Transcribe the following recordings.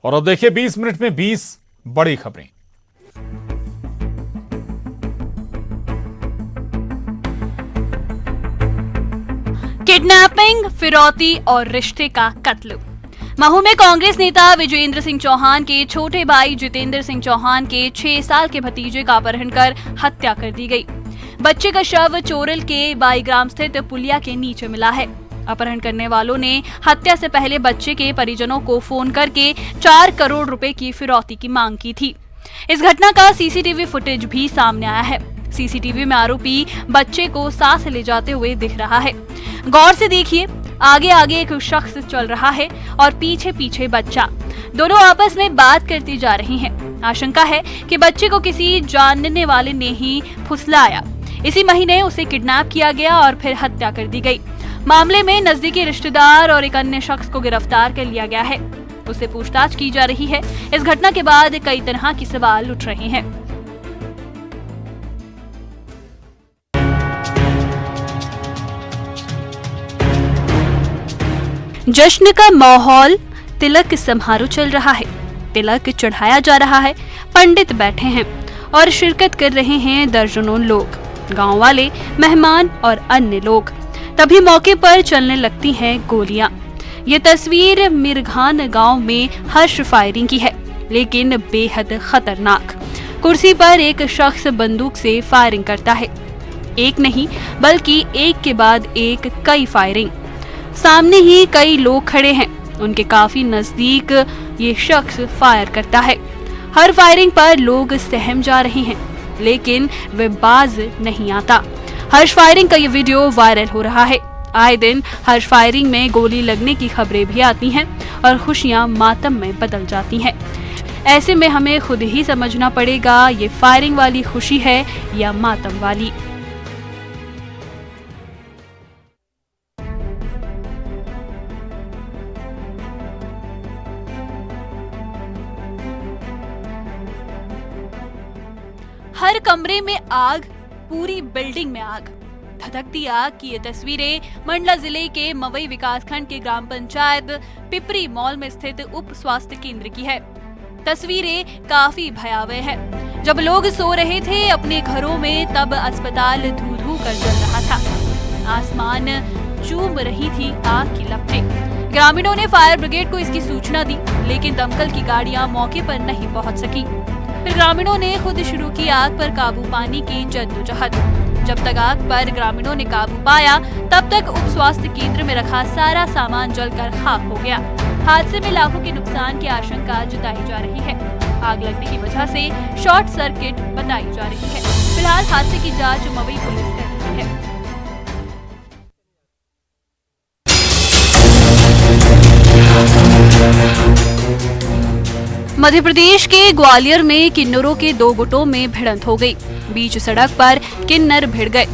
और अब देखिए 20 मिनट में 20 बड़ी खबरें। किडनैपिंग, फिरौती और रिश्ते का कत्ल। महू में कांग्रेस नेता विजेंद्र सिंह चौहान के छोटे भाई जितेंद्र सिंह चौहान के 6 साल के भतीजे का अपहरण कर हत्या कर दी गई। बच्चे का शव चोरल के 22 ग्राम स्थित पुलिया के नीचे मिला है। अपहरण करने वालों ने हत्या से पहले बच्चे के परिजनों को फोन करके 4 करोड़ रुपए की फिरौती की मांग की थी। इस घटना का सीसीटीवी फुटेज भी सामने आया है। सीसीटीवी में आरोपी बच्चे को साथ ले जाते हुए दिख रहा है। गौर से देखिए, आगे आगे एक शख्स चल रहा है और पीछे पीछे बच्चा। दोनों आपस में बात करती जा रही हैं। आशंका है कि बच्चे को किसी जानने वाले ने ही फुसलाया। इसी महीने उसे किडनैप किया गया और फिर हत्या कर दी गई। मामले में नजदीकी रिश्तेदार और एक अन्य शख्स को गिरफ्तार कर लिया गया है। उससे पूछताछ की जा रही है। इस घटना के बाद कई तरह के सवाल उठ रहे हैं। जश्न का माहौल, तिलक समारोह चल रहा है। तिलक चढ़ाया जा रहा है। पंडित बैठे हैं और शिरकत कर रहे हैं दर्जनों लोग, गांव वाले, मेहमान और अन्य लोग। तभी मौके पर चलने लगती हैं गोलियां। ये तस्वीर मिरघान गांव में हर्ष फायरिंग की है, लेकिन बेहद खतरनाक। कुर्सी पर एक शख्स बंदूक से फायरिंग करता है। एक नहीं बल्कि एक के बाद एक कई फायरिंग। सामने ही कई लोग खड़े हैं। उनके काफी नजदीक ये शख्स फायर करता है। हर फायरिंग पर लोग सहम जा रहे हैं, लेकिन वे बाज नहीं आता। हर्ष फायरिंग का ये वीडियो वायरल हो रहा है। आए दिन हर्ष फायरिंग में गोली लगने की खबरें भी आती हैं और खुशियां मातम में बदल जाती हैं। ऐसे में हमें खुद ही समझना पड़ेगा, ये फायरिंग वाली खुशी है या मातम वाली। हर कमरे में आग, पूरी बिल्डिंग में आग। धधकती आग की ये तस्वीरें मंडला जिले के मवई विकासखंड के ग्राम पंचायत पिपरी मॉल में स्थित उप स्वास्थ्य केंद्र की है। तस्वीरें काफी भयावह है। जब लोग सो रहे थे अपने घरों में, तब अस्पताल धू धू कर जल रहा था। आसमान चूम रही थी आग की लपटें। ग्रामीणों ने फायर ब्रिगेड को इसकी सूचना दी, लेकिन दमकल की गाड़ियां मौके पर नहीं पहुंच सकी। फिर ग्रामीणों ने खुद शुरू की आग पर काबू पाने की जद्दोजहद। जब तक आग पर ग्रामीणों ने काबू पाया, तब तक उप स्वास्थ्य केंद्र में रखा सारा सामान जलकर खाक हो गया। हादसे में लाखों के नुकसान की आशंका जताई जा रही है। आग लगने की वजह से शॉर्ट सर्किट बताई जा रही है। फिलहाल हादसे की जांच मवई पुलिस कर रही है। मध्य प्रदेश के ग्वालियर में किन्नरों के 2 गुटों में भिड़ंत हो गई। बीच सड़क पर किन्नर भिड़ गए।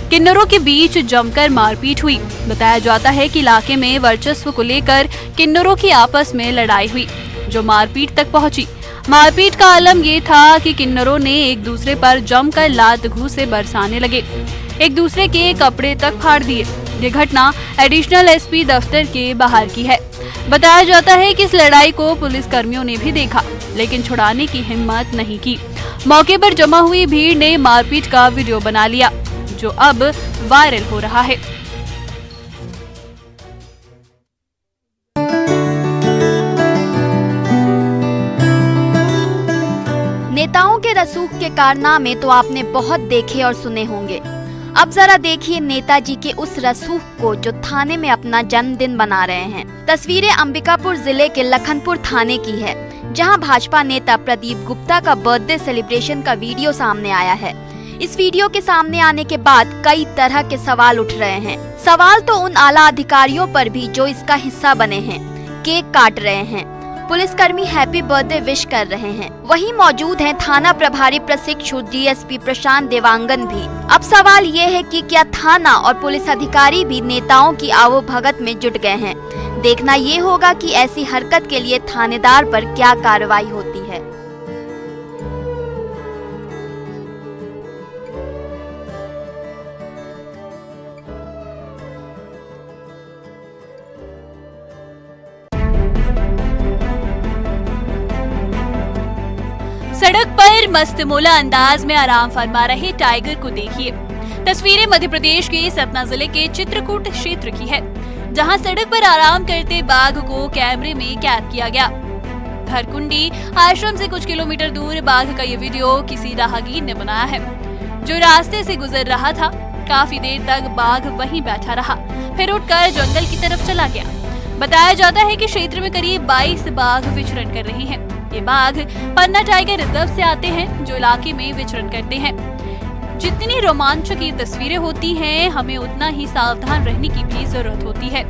किन्नरों के बीच जमकर मारपीट हुई। बताया जाता है कि इलाके में वर्चस्व को लेकर किन्नरों की आपस में लड़ाई हुई, जो मारपीट तक पहुंची। मारपीट का आलम ये था कि किन्नरों ने एक दूसरे पर जमकर लात घूंसे बरसाने लगे, एक दूसरे के कपड़े तक फाड़ दिए। ये घटना एडिशनल एसपी दफ्तर के बाहर की है। बताया जाता है कि इस लड़ाई को पुलिस कर्मियों ने भी देखा, लेकिन छुड़ाने की हिम्मत नहीं की। मौके पर जमा हुई भीड़ ने मारपीट का वीडियो बना लिया, जो अब वायरल हो रहा है। नेताओं के रसूख के कारनामे तो आपने बहुत देखे और सुने होंगे। अब जरा देखिए नेताजी के उस रसूख को जो थाने में अपना जन्मदिन मना रहे हैं। तस्वीरें अंबिकापुर जिले के लखनपुर थाने की है, जहां भाजपा नेता प्रदीप गुप्ता का बर्थडे सेलिब्रेशन का वीडियो सामने आया है। इस वीडियो के सामने आने के बाद कई तरह के सवाल उठ रहे हैं। सवाल तो उन आला अधिकारियों पर भी जो इसका हिस्सा बने हैं। केक काट रहे हैं, पुलिसकर्मी हैप्पी बर्थडे विश कर रहे हैं। वहीं मौजूद हैं थाना प्रभारी प्रशिक्षु डीएसपी प्रशांत देवांगन भी। अब सवाल ये है कि क्या थाना और पुलिस अधिकारी भी नेताओं की आवभगत में जुट गए हैं। देखना ये होगा कि ऐसी हरकत के लिए थानेदार पर क्या कार्रवाई होती है। सड़क पर मस्तमौला अंदाज में आराम फरमा रहे टाइगर को देखिए। तस्वीरें मध्य प्रदेश के सतना जिले के चित्रकूट क्षेत्र की है, जहां सड़क पर आराम करते बाघ को कैमरे में कैद किया गया। धरकुंडी आश्रम से कुछ किलोमीटर दूर बाघ का ये वीडियो किसी राहगीर ने बनाया है, जो रास्ते से गुजर रहा था। काफी देर तक बाघ वहीं बैठा रहा, फिर उठकर जंगल की तरफ चला गया। बताया जाता है कि क्षेत्र में करीब 22 बाघ विचरण कर रहे हैं। ये बाघ पन्ना टाइगर रिजर्व से आते हैं, जो इलाके में विचरण करते हैं। जितनी रोमांचक ये तस्वीरें होती हैं, हमें उतना ही सावधान रहने की भी जरूरत होती है।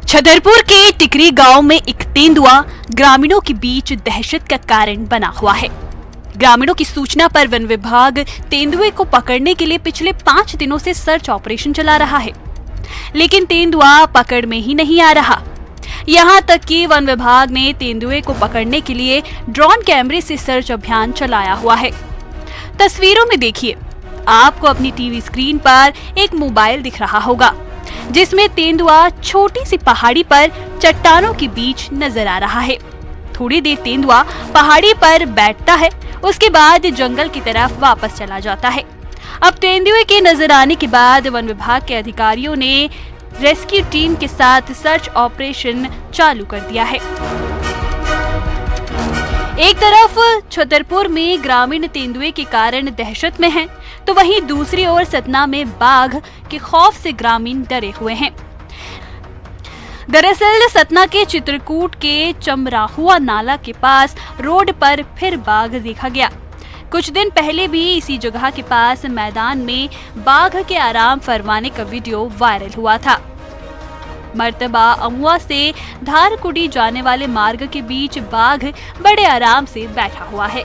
छतरपुर के टिकरी गांव में एक तेंदुआ ग्रामीणों के बीच दहशत का कारण बना हुआ है। ग्रामीणों की सूचना पर वन विभाग तेंदुए को पकड़ने के लिए पिछले 5 दिनों से सर्च ऑपरेशन चला रहा है, लेकिन तेंदुआ पकड़ में ही नहीं आ रहा। यहां तक कि वन विभाग ने तेंदुए को पकड़ने के लिए ड्रोन कैमरे से सर्च अभियान चलाया हुआ है। तस्वीरों में देखिए, आपको अपनी टीवी स्क्रीन पर एक मोबाइल दिख रहा होगा, जिसमें तेंदुआ छोटी सी पहाड़ी पर चट्टानों के बीच नजर आ रहा है। थोड़ी देर तेंदुआ पहाड़ी पर बैठता है, उसके बाद जंगल की तरफ वापस चला जाता है। अब तेंदुए के नजर आने के बाद वन विभाग के अधिकारियों ने रेस्क्यू टीम के साथ सर्च ऑपरेशन चालू कर दिया है। एक तरफ छतरपुर में ग्रामीण तेंदुए के कारण दहशत में हैं, तो वहीं दूसरी ओर सतना में बाघ के खौफ से ग्रामीण डरे हुए हैं। दरअसल सतना के चित्रकूट के चमराहुआ नाला के पास रोड पर फिर बाघ देखा गया। कुछ दिन पहले भी इसी जगह के पास मैदान में बाघ के आराम फरमाने का वीडियो वायरल हुआ था। मर्तबा अमुआ से धारकुडी जाने वाले मार्ग के बीच बाघ बड़े आराम से बैठा हुआ है।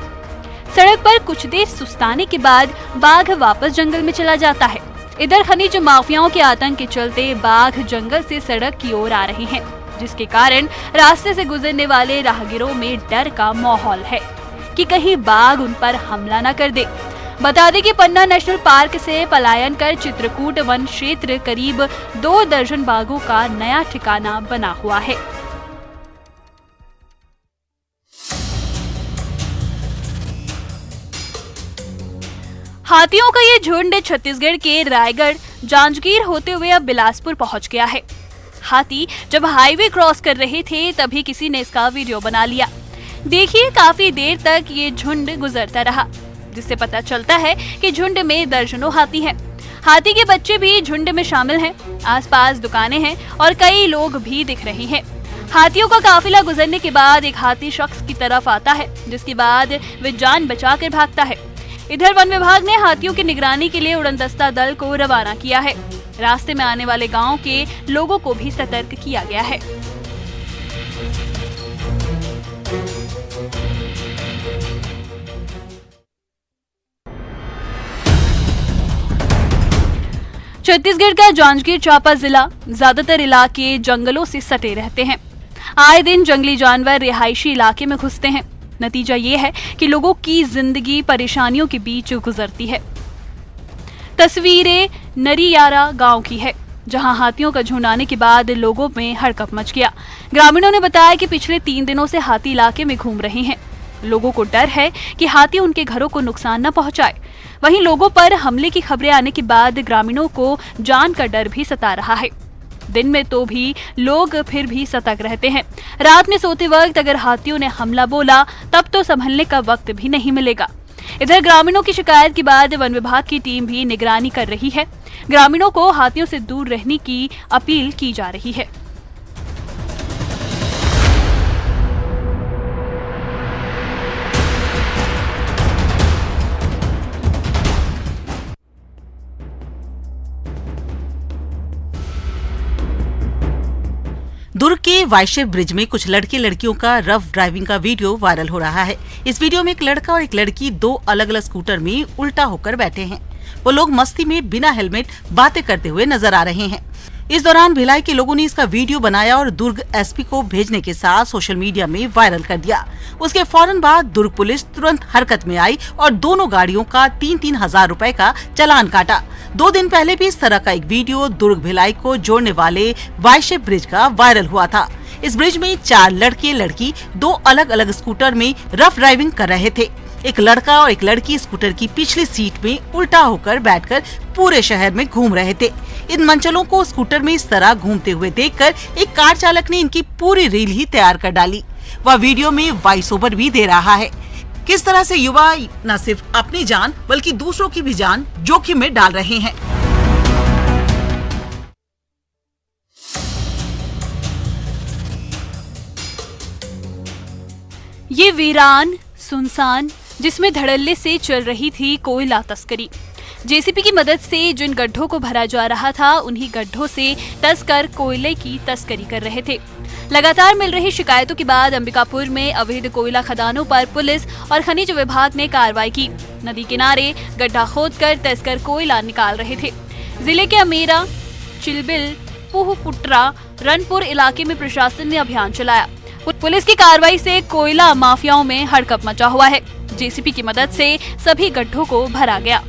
सड़क पर कुछ देर सुस्ताने के बाद बाघ वापस जंगल में चला जाता है। इधर खनिज माफियाओं के आतंक के चलते बाघ जंगल से सड़क की ओर आ रहे हैं, जिसके कारण रास्ते से गुजरने वाले राहगीरों में डर का माहौल है कि कहीं बाघ उन पर हमला न कर दे। बता दें कि पन्ना नेशनल पार्क से पलायन कर चित्रकूट वन क्षेत्र करीब 2 दर्जन बाघों का नया ठिकाना बना हुआ है। हाथियों का ये झुंड छत्तीसगढ़ के रायगढ़ जांजगीर होते हुए अब बिलासपुर पहुंच गया है। हाथी जब हाईवे क्रॉस कर रहे थे, तभी किसी ने इसका वीडियो बना लिया। देखिए, काफी देर तक ये झुंड गुजरता रहा, जिससे पता चलता है कि झुंड में दर्जनों हाथी हैं। हाथी के बच्चे भी झुंड में शामिल हैं। आसपास दुकानें हैं और कई लोग भी दिख रहे हैं। हाथियों का काफिला गुजरने के बाद एक हाथी शख्स की तरफ आता है, जिसके बाद वे जान बचाकर भागता है। इधर वन विभाग ने हाथियों की निगरानी के लिए उड़नदस्ता दल को रवाना किया है। रास्ते में आने वाले गांव के लोगों को भी सतर्क किया गया है। छत्तीसगढ़ का जांजगीर चांपा जिला ज्यादातर इलाके जंगलों से सटे रहते हैं। आए दिन जंगली जानवर रिहायशी इलाके में घुसते हैं। नतीजा ये है कि लोगों की जिंदगी परेशानियों के बीच गुजरती है। तस्वीरें नरियारा गांव की है, जहां हाथियों का झुंड आने के बाद लोगों में हड़कंप मच गया। ग्रामीणों ने बताया कि पिछले 3 दिनों से हाथी इलाके में घूम रहे हैं। लोगों को डर है कि हाथी उनके घरों को नुकसान न पहुंचाए। वहीं लोगों पर हमले की खबरें आने के बाद ग्रामीणों को जान का डर भी सता रहा है। दिन में तो भी लोग फिर भी सतर्क रहते हैं। रात में सोते वक्त अगर हाथियों ने हमला बोला, तब तो संभलने का वक्त भी नहीं मिलेगा। इधर ग्रामीणों की शिकायत के बाद वन विभाग की टीम भी निगरानी कर रही है। ग्रामीणों को हाथियों से दूर रहने की अपील की जा रही है। दुर्ग के वायशेव ब्रिज में कुछ लड़के लड़कियों का रफ ड्राइविंग का वीडियो वायरल हो रहा है। इस वीडियो में एक लड़का और एक लड़की 2 अलग-अलग स्कूटर में उल्टा होकर बैठे हैं। वो लोग मस्ती में बिना हेलमेट बातें करते हुए नजर आ रहे हैं। इस दौरान भिलाई के लोगों ने इसका वीडियो बनाया और दुर्ग एसपी को भेजने के साथ सोशल मीडिया में वायरल कर दिया। उसके फौरन बाद दुर्ग पुलिस तुरंत हरकत में आई और दोनों गाड़ियों का 3-3 हजार रुपए का चालान काटा। 2 दिन पहले भी इस तरह का एक वीडियो दुर्ग भिलाई को जोड़ने वाले वाइशेप ब्रिज का वायरल हुआ था। इस ब्रिज में 4 लड़के लड़की 2 अलग अलग स्कूटर में रफ ड्राइविंग कर रहे थे। एक लड़का और एक लड़की स्कूटर की पिछली सीट में उल्टा होकर बैठकर पूरे शहर में घूम रहे थे। इन मंचलों को स्कूटर में इस तरह घूमते हुए देखकर एक कार चालक ने इनकी पूरी रील ही तैयार कर डाली। वह वीडियो में वॉइस ओवर भी दे रहा है। किस तरह से युवा न सिर्फ अपनी जान बल्कि दूसरों की भी जान जोखिम में डाल रहे हैं। ये वीरान सुनसान जिसमें धड़ल्ले से चल रही थी कोयला तस्करी। जेसीबी की मदद से जिन गड्ढों को भरा जा रहा था उन्हीं गड्ढों से तस्कर कोयले की तस्करी कर रहे थे। लगातार मिल रही शिकायतों के बाद अंबिकापुर में अवैध कोयला खदानों पर पुलिस और खनिज विभाग ने कार्रवाई की। नदी किनारे गड्ढा खोदकर तस्कर कोयला निकाल रहे थे। जिले के अमेरा, चिलबिल, पूहपुट्रा, रनपुर इलाके में प्रशासन ने अभियान चलाया। पुलिस की कार्रवाई से कोयला माफियाओं में हड़कंप मचा हुआ है। जेसीबी की मदद से सभी गड्ढों को भरा गया।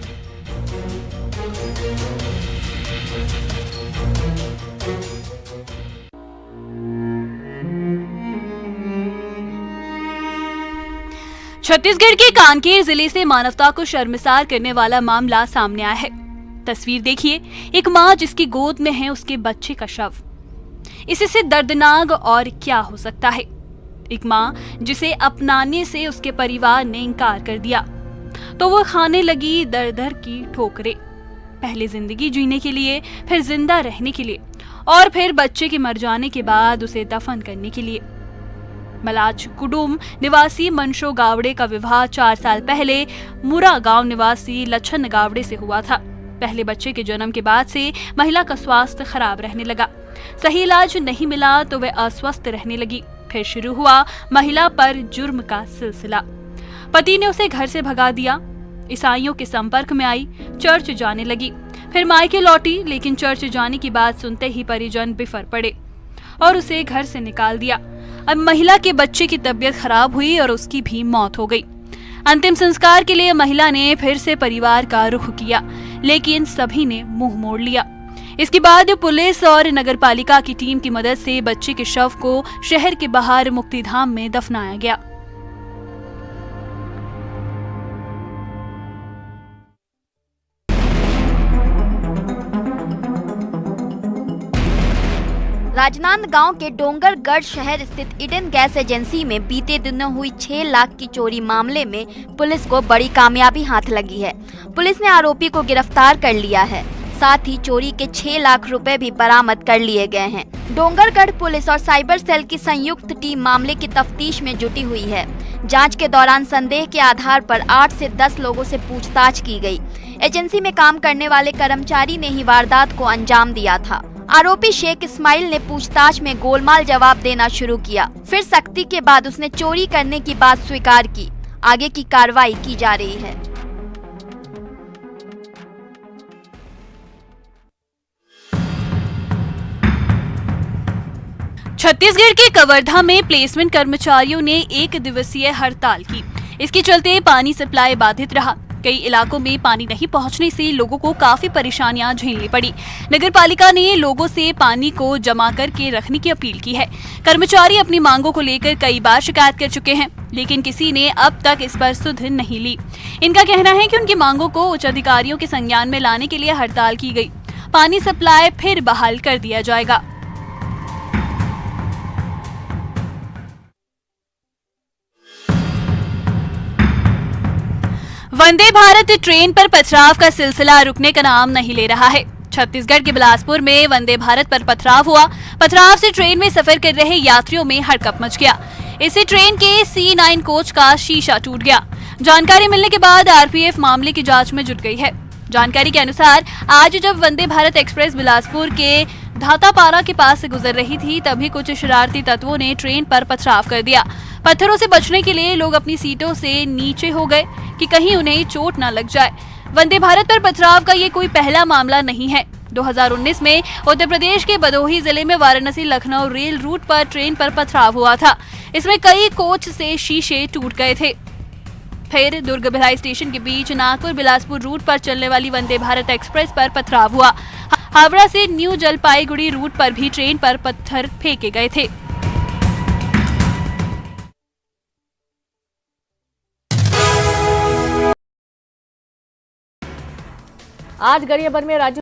छत्तीसगढ़ के कांकेर जिले से मानवता को शर्मसार करने वाला मामला सामने आया है। तस्वीर देखिए, एक मां जिसकी गोद में है उसके बच्चे का शव। इससे दर्दनाक और क्या हो सकता है। एक मां जिसे अपनाने से उसके परिवार ने इनकार कर दिया तो वो खाने लगी दर दर की ठोकरें। पहले जिंदगी जीने के लिए, फिर जिंदा रहने के लिए और फिर बच्चे के मर जाने के बाद उसे दफन करने के लिए। मलाच कुडुम निवासी मनशो गावड़े का विवाह 4 साल पहले मुरा गांव निवासी लच्छन गावड़े से हुआ था। पहले बच्चे के जन्म के बाद से महिला का स्वास्थ्य खराब रहने लगा। सही इलाज नहीं मिला तो वह अस्वस्थ रहने लगी। फिर शुरू हुआ महिला पर जुर्म का सिलसिला। पति ने उसे घर से भगा दिया। ईसाइयों के संपर्क में आई, चर्च जाने लगी, फिर मायके लौटी, लेकिन चर्च जाने की बात सुनते ही परिजन बिफर पड़े और उसे घर से निकाल दिया। अब महिला के बच्चे की तबीयत खराब हुई और उसकी भी मौत हो गई। अंतिम संस्कार के लिए महिला ने फिर से परिवार का रुख किया, लेकिन सभी ने मुंह मोड़ लिया। इसके बाद पुलिस और नगरपालिका की टीम की मदद से बच्चे के शव को शहर के बाहर मुक्तिधाम में दफनाया गया। राजनांदगांव के डोंगरगढ़ शहर स्थित ईडन गैस एजेंसी में बीते दिनों हुई 6 लाख की चोरी मामले में पुलिस को बड़ी कामयाबी हाथ लगी है। पुलिस ने आरोपी को गिरफ्तार कर लिया है। साथ ही चोरी के 6 लाख रुपए भी बरामद कर लिए गए हैं। डोंगरगढ़ पुलिस और साइबर सेल की संयुक्त टीम मामले की तफ्तीश में जुटी हुई है। जांच के दौरान संदेह के आधार पर 8 से 10 लोगों से पूछताछ की गई। एजेंसी में काम करने वाले कर्मचारी ने ही वारदात को अंजाम दिया था। आरोपी शेख इस्माइल ने पूछताछ में गोलमाल जवाब देना शुरू किया। फिर सख्ती के बाद उसने चोरी करने की बात स्वीकार की। आगे की कार्रवाई की जा रही है। छत्तीसगढ़ के कवर्धा में प्लेसमेंट कर्मचारियों ने 1 दिवसीय हड़ताल की। इसके चलते पानी सप्लाई बाधित रहा। कई इलाकों में पानी नहीं पहुंचने से लोगों को काफी परेशानियां झेलनी पड़ी। नगरपालिका ने लोगों से पानी को जमा करके रखने की अपील की है। कर्मचारी अपनी मांगों को लेकर कई बार शिकायत कर चुके हैं, लेकिन किसी ने अब तक इस पर सुध नहीं ली। इनका कहना है कि उनकी मांगों को उच्च अधिकारियों के संज्ञान में लाने के लिए हड़ताल की गई। पानी सप्लाई फिर बहाल कर दिया जाएगा। वंदे भारत ट्रेन पर पथराव का सिलसिला रुकने का नाम नहीं ले रहा है। छत्तीसगढ़ के बिलासपुर में वंदे भारत पर पथराव हुआ। पथराव से ट्रेन में सफर कर रहे यात्रियों में हड़कंप मच गया। इससे ट्रेन के C9 कोच का शीशा टूट गया। जानकारी मिलने के बाद आरपीएफ मामले की जांच में जुट गई है। जानकारी के अनुसार आज जब वंदे भारत एक्सप्रेस बिलासपुर के धातापारा के पास से गुजर रही थी, तभी कुछ शरारती तत्वों ने ट्रेन पर पथराव कर दिया। पत्थरों से बचने के लिए लोग अपनी सीटों से नीचे हो गए कि कहीं उन्हें चोट न लग जाए। वंदे भारत पर पथराव का ये कोई पहला मामला नहीं है। 2019 में उत्तर प्रदेश के भदोही जिले में वाराणसी लखनऊ रेल रूट पर ट्रेन पर पथराव हुआ था। इसमें कई कोच से शीशे टूट गए थे। फिर दुर्ग भिलाई स्टेशन के बीच नागपुर बिलासपुर रूट पर चलने वाली वंदे भारत एक्सप्रेस पर पथराव हुआ। हावड़ा से न्यू जलपाईगुड़ी रूट पर भी ट्रेन पर पत्थर फेंके गए थे। आज गरियाबंद में राज्य